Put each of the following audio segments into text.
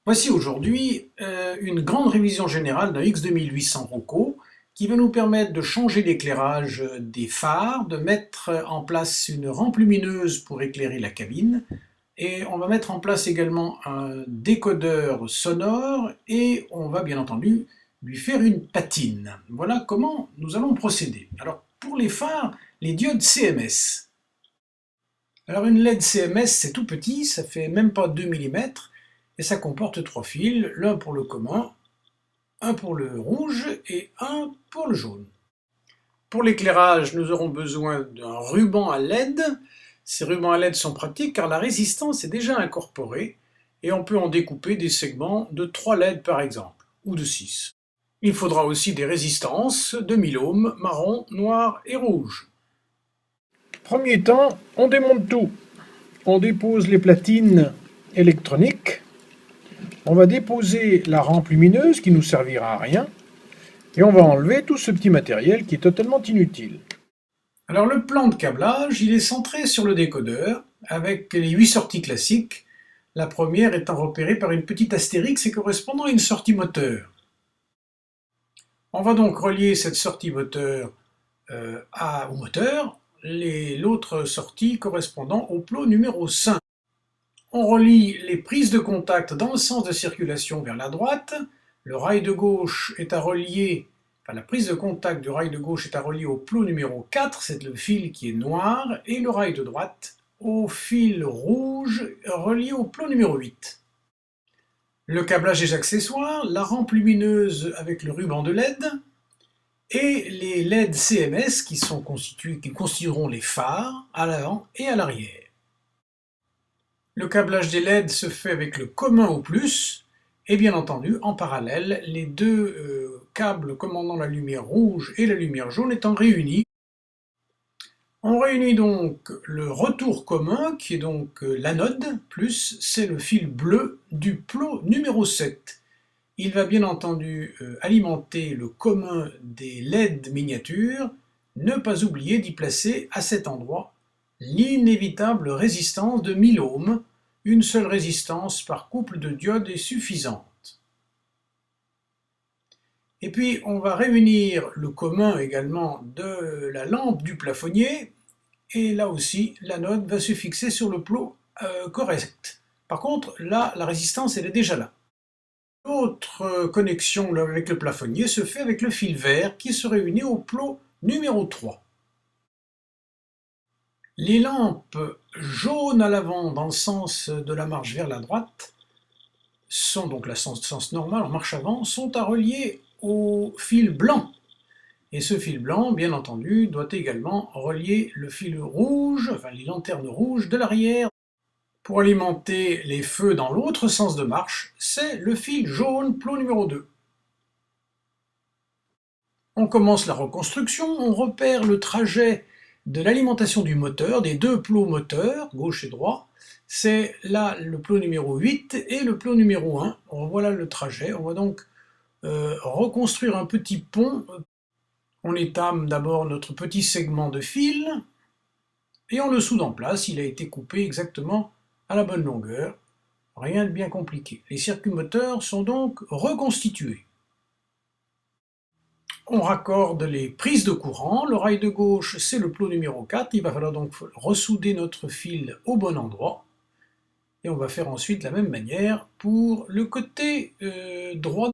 Voici aujourd'hui une grande révision générale d'un X2800 Rocco qui va nous permettre de changer l'éclairage des phares, de mettre en place une rampe lumineuse pour éclairer la cabine, et on va mettre en place également un décodeur sonore et on va bien entendu lui faire une patine. Voilà comment nous allons procéder. Alors pour les phares, les diodes CMS. Alors une LED CMS c'est tout petit, ça fait même pas 2 mm et ça comporte 3 fils, l'un pour le commun, un pour le rouge et un pour le jaune. Pour l'éclairage, nous aurons besoin d'un ruban à LED. Ces rubans à LED sont pratiques car la résistance est déjà incorporée et on peut en découper des segments de 3 LED par exemple, ou de 6. Il faudra aussi des résistances de 1000 ohms, marron, noir et rouge. Premier temps, on démonte tout. On dépose les platines électroniques. On va déposer la rampe lumineuse qui ne nous servira à rien. Et on va enlever tout ce petit matériel qui est totalement inutile. Alors le plan de câblage, il est centré sur le décodeur avec les 8 sorties classiques. La première étant repérée par une petite astérix et correspondant à une sortie moteur. On va donc relier cette sortie moteur au moteur, l'autre sortie correspondant au plot numéro 5. On relie les prises de contact dans le sens de circulation vers la droite. Le rail de gauche est à relier, la prise de contact du rail de gauche est à relier au plot numéro 4, c'est le fil qui est noir, et le rail de droite au fil rouge relié au plot numéro 8. Le câblage des accessoires, la rampe lumineuse avec le ruban de LED, et les LED CMS qui constitueront les phares à l'avant et à l'arrière. Le câblage des LED se fait avec le commun au plus, et bien entendu, en parallèle, les deux câbles commandant la lumière rouge et la lumière jaune étant réunis. On réunit donc le retour commun, qui est donc l'anode, plus c'est le fil bleu du plot numéro 7. Il va bien entendu alimenter le commun des LED miniatures, ne pas oublier d'y placer à cet endroit l'inévitable résistance de 1000 ohms. Une seule résistance par couple de diodes est suffisante. Et puis on va réunir le commun également de la lampe du plafonnier, et là aussi l'anode va se fixer sur le plot correct. Par contre là la résistance elle est déjà là. L'autre connexion avec le plafonnier se fait avec le fil vert qui se réunit au plot numéro 3. Les lampes jaunes à l'avant dans le sens de la marche vers la droite sont donc le sens normal en marche avant, sont à relier au fil blanc. Et ce fil blanc, bien entendu, doit également relier le fil rouge, les lanternes rouges de l'arrière. Pour alimenter les feux dans l'autre sens de marche, c'est le fil jaune, plot numéro 2. On commence la reconstruction, on repère le trajet de l'alimentation du moteur, des deux plots moteurs, gauche et droit. C'est là le plot numéro 8 et le plot numéro 1. Voilà le trajet. On va donc reconstruire un petit pont. On étame d'abord notre petit segment de fil et on le soude en place. Il a été coupé exactement à la bonne longueur. Rien de bien compliqué. Les circuits moteurs sont donc reconstitués. On raccorde les prises de courant, le rail de gauche c'est le plot numéro 4, il va falloir donc ressouder notre fil au bon endroit, et on va faire ensuite de la même manière pour le côté droit.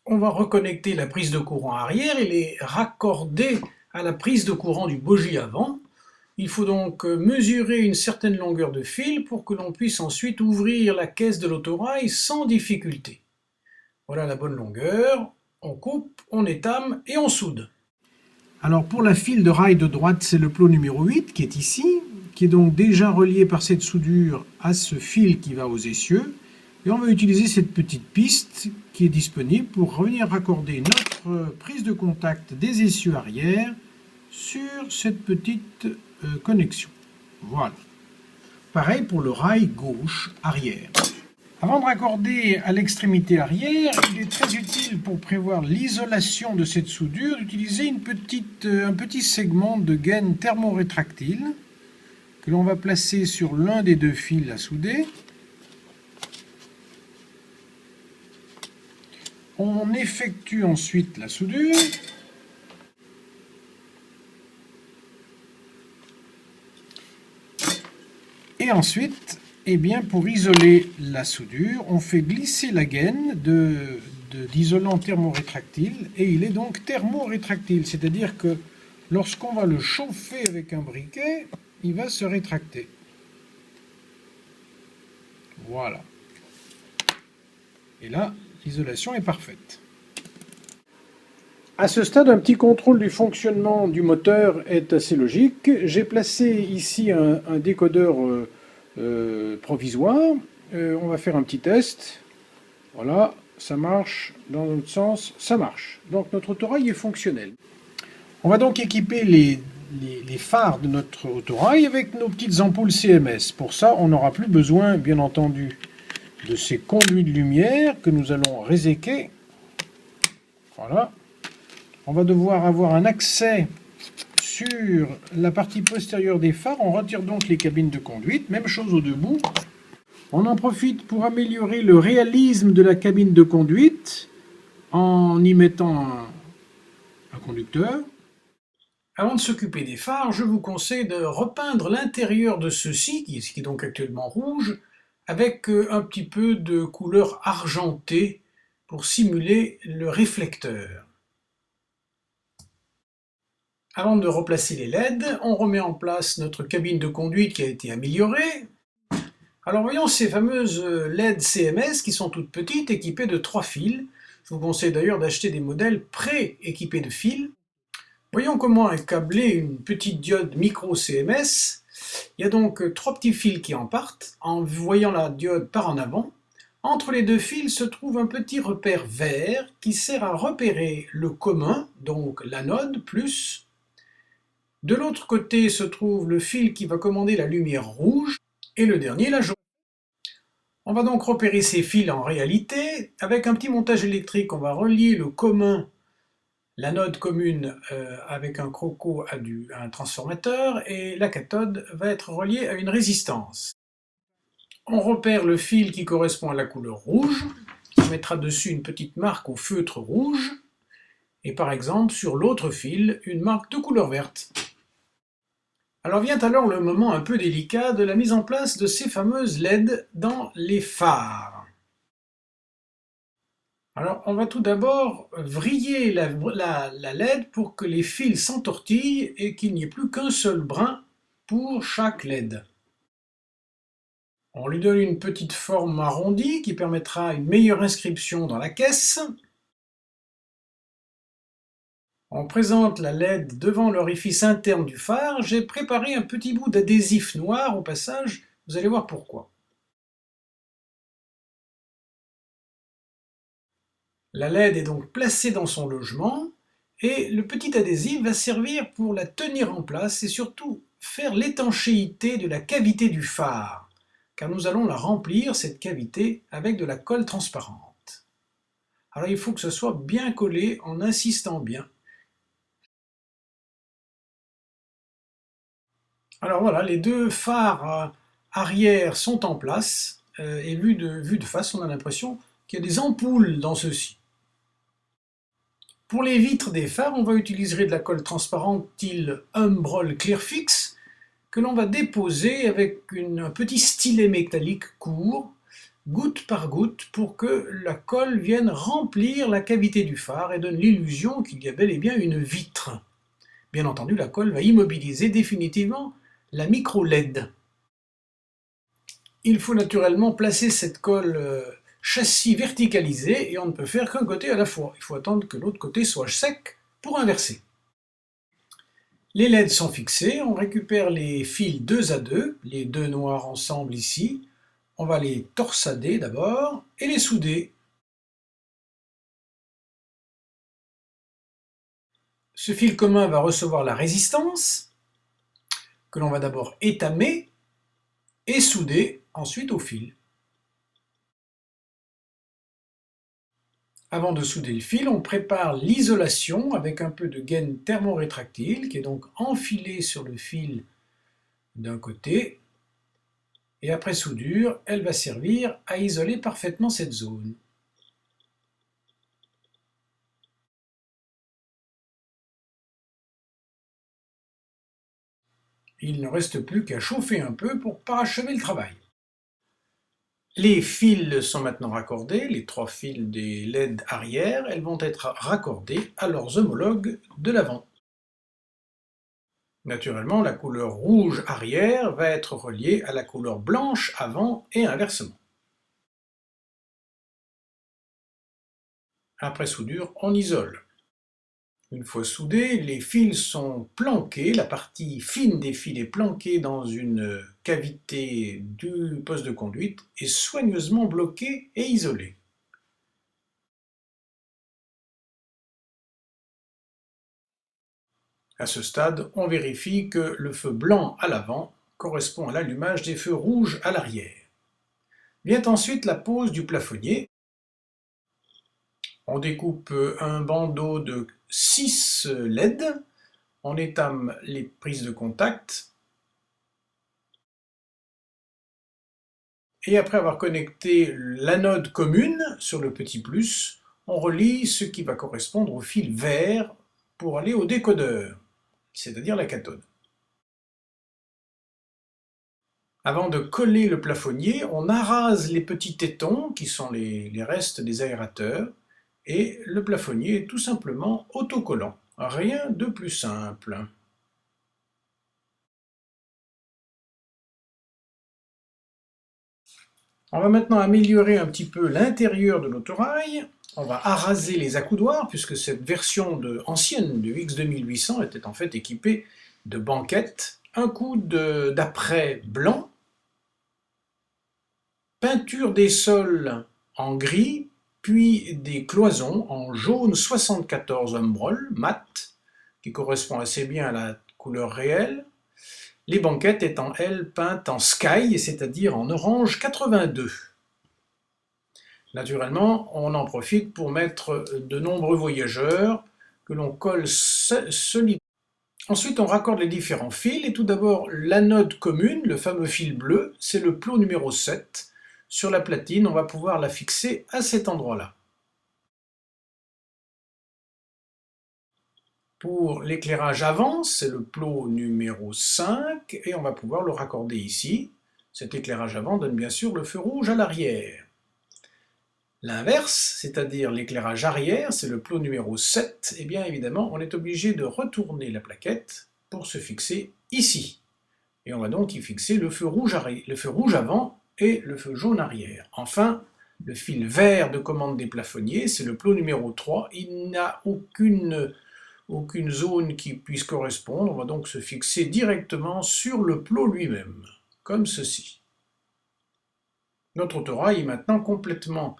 On va reconnecter la prise de courant arrière et les raccorder à la prise de courant du bogie avant. Il faut donc mesurer une certaine longueur de fil pour que l'on puisse ensuite ouvrir la caisse de l'autorail sans difficulté. Voilà la bonne longueur. On coupe, on étame et on soude. Alors pour la file de rail de droite, c'est le plot numéro 8 qui est ici, qui est donc déjà relié par cette soudure à ce fil qui va aux essieux. Et on va utiliser cette petite piste qui est disponible pour venir raccorder notre prise de contact des essieux arrière sur cette petite connexion. Voilà. Pareil pour le rail gauche arrière. Avant de raccorder à l'extrémité arrière, il est très utile pour prévoir l'isolation de cette soudure d'utiliser un petit segment de gaine thermorétractile que l'on va placer sur l'un des deux fils à souder. On effectue ensuite la soudure. Et ensuite, eh bien, pour isoler la soudure, on fait glisser la gaine d'isolant thermorétractile et il est donc thermorétractile, c'est-à-dire que lorsqu'on va le chauffer avec un briquet, il va se rétracter. Voilà. Et là, l'isolation est parfaite. À ce stade, un petit contrôle du fonctionnement du moteur est assez logique. J'ai placé ici un décodeur provisoire. On va faire un petit test. Voilà, ça marche. Dans l'autre sens, ça marche. Donc notre autorail est fonctionnel. On va donc équiper les phares de notre autorail avec nos petites ampoules CMS. Pour ça, on n'aura plus besoin, bien entendu, de ces conduits de lumière que nous allons réséquer. Voilà. On va devoir avoir un accès sur la partie postérieure des phares. On retire donc les cabines de conduite. Même chose au debout. On en profite pour améliorer le réalisme de la cabine de conduite en y mettant un conducteur. Avant de s'occuper des phares, je vous conseille de repeindre l'intérieur de ceux-ci, qui est donc actuellement rouge, avec un petit peu de couleur argentée pour simuler le réflecteur. Avant de replacer les LED, on remet en place notre cabine de conduite qui a été améliorée. Alors voyons ces fameuses LED CMS qui sont toutes petites, équipées de 3 fils. Je vous conseille d'ailleurs d'acheter des modèles pré-équipés de fils. Voyons comment est câblée une petite diode micro CMS. Il y a donc 3 petits fils qui en partent, en voyant la diode par en avant. Entre les deux fils se trouve un petit repère vert qui sert à repérer le commun, donc l'anode plus. De l'autre côté se trouve le fil qui va commander la lumière rouge et le dernier la jaune. On va donc repérer ces fils en réalité. Avec un petit montage électrique, on va relier le commun, l'anode commune avec un croco à un transformateur et la cathode va être reliée à une résistance. On repère le fil qui correspond à la couleur rouge. On mettra dessus une petite marque au feutre rouge et par exemple sur l'autre fil une marque de couleur verte. Alors vient alors le moment un peu délicat de la mise en place de ces fameuses LED dans les phares. Alors on va tout d'abord vriller la LED pour que les fils s'entortillent et qu'il n'y ait plus qu'un seul brin pour chaque LED. On lui donne une petite forme arrondie qui permettra une meilleure inscription dans la caisse. On présente la LED devant l'orifice interne du phare. J'ai préparé un petit bout d'adhésif noir au passage, vous allez voir pourquoi. La LED est donc placée dans son logement et le petit adhésif va servir pour la tenir en place et surtout faire l'étanchéité de la cavité du phare, car nous allons la remplir, cette cavité, avec de la colle transparente. Alors il faut que ce soit bien collé en insistant bien. Alors voilà, les deux phares arrière sont en place et vue de face, on a l'impression qu'il y a des ampoules dans ceux-ci. Pour les vitres des phares, on va utiliser de la colle transparente style Humbrol Clearfix que l'on va déposer avec un petit stylet métallique court, goutte par goutte, pour que la colle vienne remplir la cavité du phare et donne l'illusion qu'il y a bel et bien une vitre. Bien entendu, la colle va immobiliser définitivement la micro-LED. Il faut naturellement placer cette colle châssis verticalisée et on ne peut faire qu'un côté à la fois. Il faut attendre que l'autre côté soit sec pour inverser. Les LED sont fixés, on récupère les fils 2 à 2, les deux noirs ensemble ici. On va les torsader d'abord et les souder. Ce fil commun va recevoir la résistance, que l'on va d'abord étamer et souder ensuite au fil. Avant de souder le fil, on prépare l'isolation avec un peu de gaine thermorétractile qui est donc enfilée sur le fil d'un côté. Et après soudure, elle va servir à isoler parfaitement cette zone. Il ne reste plus qu'à chauffer un peu pour parachever le travail. Les fils sont maintenant raccordés, les 3 fils des LED arrière, elles vont être raccordées à leurs homologues de l'avant. Naturellement, la couleur rouge arrière va être reliée à la couleur blanche avant et inversement. Après soudure, on isole. Une fois soudés, les fils sont planqués, la partie fine des fils est planquée dans une cavité du poste de conduite et soigneusement bloquée et isolée. À ce stade, on vérifie que le feu blanc à l'avant correspond à l'allumage des feux rouges à l'arrière. Vient ensuite la pose du plafonnier. On découpe un bandeau de 6 LED, on étame les prises de contact, et après avoir connecté l'anode commune sur le petit plus, on relie ce qui va correspondre au fil vert pour aller au décodeur, c'est-à-dire la cathode. Avant de coller le plafonnier, on arrase les petits tétons qui sont les restes des aérateurs et le plafonnier est tout simplement autocollant. Rien de plus simple. On va maintenant améliorer un petit peu l'intérieur de l'autorail. On va araser les accoudoirs puisque cette version ancienne du X2800 était en fait équipée de banquettes, un coup d'apprêt blanc, peinture des sols en gris, puis des cloisons en jaune 74 Humbrol mat, qui correspond assez bien à la couleur réelle. Les banquettes étant, elles, peintes en sky, c'est-à-dire en orange 82. Naturellement, on en profite pour mettre de nombreux voyageurs que l'on colle solidement. Ensuite, on raccorde les différents fils, et tout d'abord, l'anode commune, le fameux fil bleu, c'est le plot numéro 7. Sur la platine, on va pouvoir la fixer à cet endroit-là. Pour l'éclairage avant, c'est le plot numéro 5, et on va pouvoir le raccorder ici. Cet éclairage avant donne bien sûr le feu rouge à l'arrière. L'inverse, c'est-à-dire l'éclairage arrière, c'est le plot numéro 7, et bien évidemment, on est obligé de retourner la plaquette pour se fixer ici. Et on va donc y fixer le feu rouge avant et le feu jaune arrière. Enfin, le fil vert de commande des plafonniers, c'est le plot numéro 3. Il n'a aucune zone qui puisse correspondre. On va donc se fixer directement sur le plot lui-même, comme ceci. Notre autorail est maintenant complètement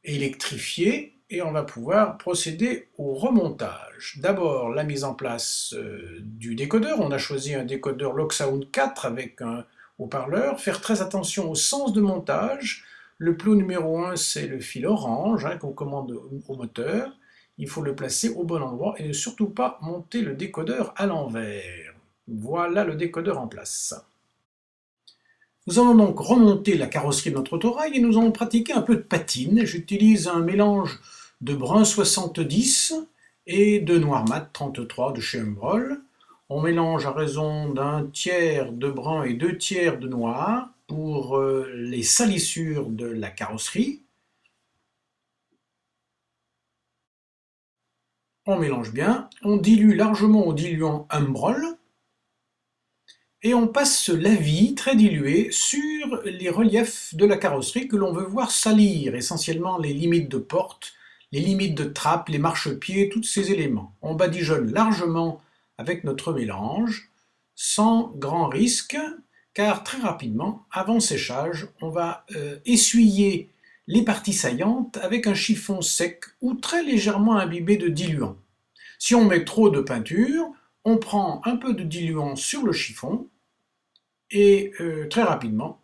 électrifié et on va pouvoir procéder au remontage. D'abord, la mise en place du décodeur. On a choisi un décodeur Loxound 4 avec un haut-parleur. Faire très attention au sens de montage. Le plot numéro 1, c'est le fil orange qu'on commande au moteur. Il faut le placer au bon endroit et ne surtout pas monter le décodeur à l'envers. Voilà le décodeur en place. Nous allons donc remonter la carrosserie de notre autorail et nous allons pratiquer un peu de patine. J'utilise un mélange de brun 70 et de noir mat 33 de chez Humbrol. On mélange à raison d'un tiers de brun et 2 tiers de noir pour les salissures de la carrosserie. On mélange bien, on dilue largement au diluant Humbrol et on passe l'avis très dilué sur les reliefs de la carrosserie que l'on veut voir salir, essentiellement les limites de porte, les limites de trappe, les marchepieds, tous ces éléments. On badigeonne largement avec notre mélange, sans grand risque, car très rapidement, avant séchage, on va essuyer les parties saillantes avec un chiffon sec ou très légèrement imbibé de diluant. Si on met trop de peinture, on prend un peu de diluant sur le chiffon et très rapidement,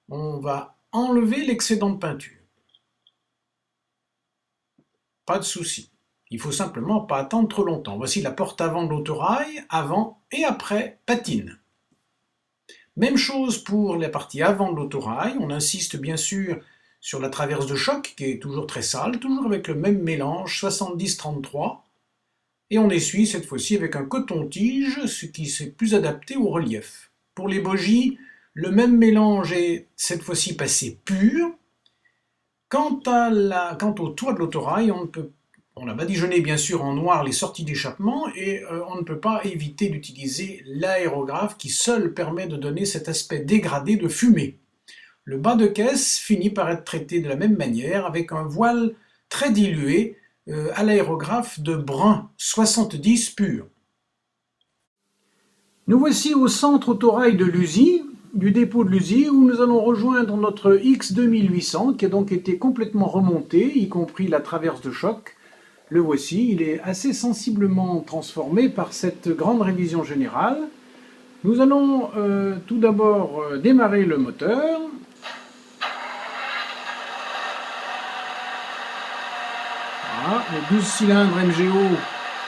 on va enlever l'excédent de peinture. Pas de souci. Il faut simplement pas attendre trop longtemps. Voici la porte avant de l'autorail, avant et après patine. Même chose pour la partie avant de l'autorail. On insiste bien sûr sur la traverse de choc qui est toujours très sale, toujours avec le même mélange 70-33. Et on essuie cette fois-ci avec un coton-tige, ce qui est plus adapté au relief. Pour les bogies, le même mélange est cette fois-ci passé pur. Quant au toit de l'autorail, on a badigeonné bien sûr en noir les sorties d'échappement et on ne peut pas éviter d'utiliser l'aérographe qui seul permet de donner cet aspect dégradé de fumée. Le bas de caisse finit par être traité de la même manière avec un voile très dilué à l'aérographe de brun 70 pur. Nous voici au centre autorail de l'USI, du dépôt de l'USI, où nous allons rejoindre notre X2800 qui a donc été complètement remonté, y compris la traverse de choc. Le voici, il est assez sensiblement transformé par cette grande révision générale. Nous allons tout d'abord démarrer le moteur. Voilà, les 12 cylindres MGO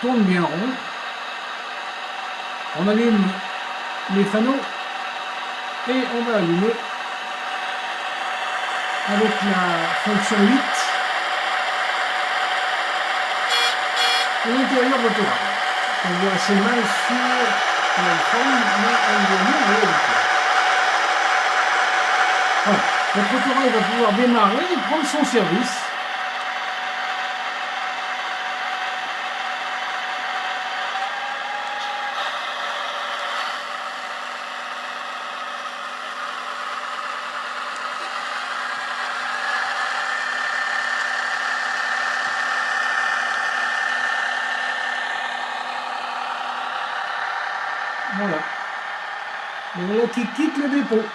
tournent bien rond. On allume les fanaux et on va allumer avec la fonction 8 l'intérieur de l'autorail. On voit assez mal sur l'iPhone, mais on voit bien en réalité. Voilà, notre autorail va pouvoir démarrer et prendre son service. Voilà. Et voilà qui quitte le dépôt.